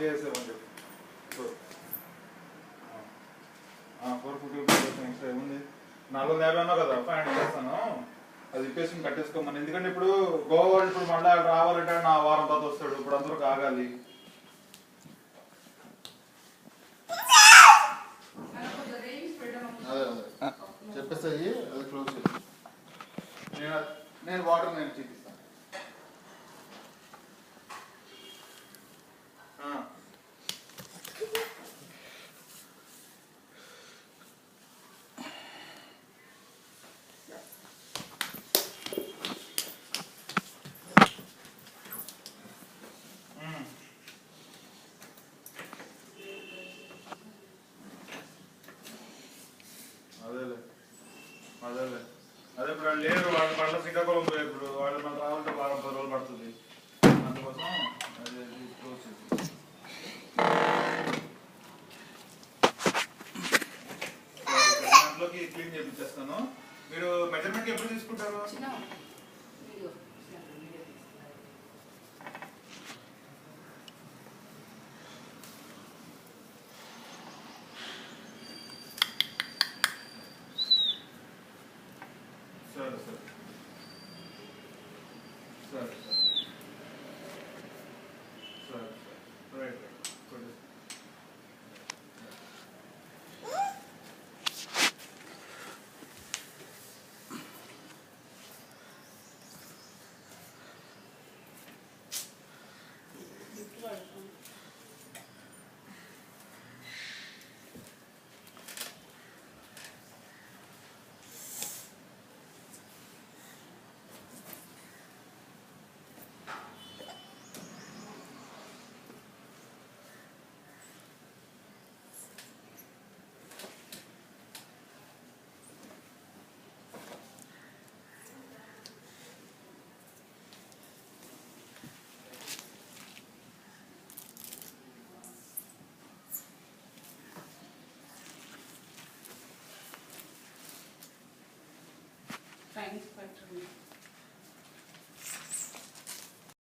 చేసేమని చెప్పి 450 ఎక్స్ట్రా ఏముంది 450 అన్నావు కదా 500 చేస్తాను అది ఇప్పేసి కట్టేసుకోమని ఎందుకంటే ఇప్పుడు గోవా వాళ్ళు ఇప్పుడు మళ్ళీ రావాలంటే నా వారం తర్వాత వస్తాడు ఇప్పుడు అందరూ ఆగాలి చెప్పేస్తాయి అది క్లోజ్ చేసి నేను వాటర్ నేను చూపిస్తాను అదే ఇప్పుడు వాళ్ళు లేరు వాళ్ళు మళ్ళీ శ్రీకాకుళం పోయి ఇప్పుడు వాళ్ళు మళ్ళీ రావాలంటే వారం 10 రోజులు పడుతుంది అందుకోసం అదే క్లోజ్ చేసి దాంట్లోకి క్లీన్ చేయించేస్తాను మీరు మెజర్మెంట్ ఎప్పుడు తీసుకుంటారు సరే సరే సరే సరే సరే రైట్ రైట్ Thanks, Patrick.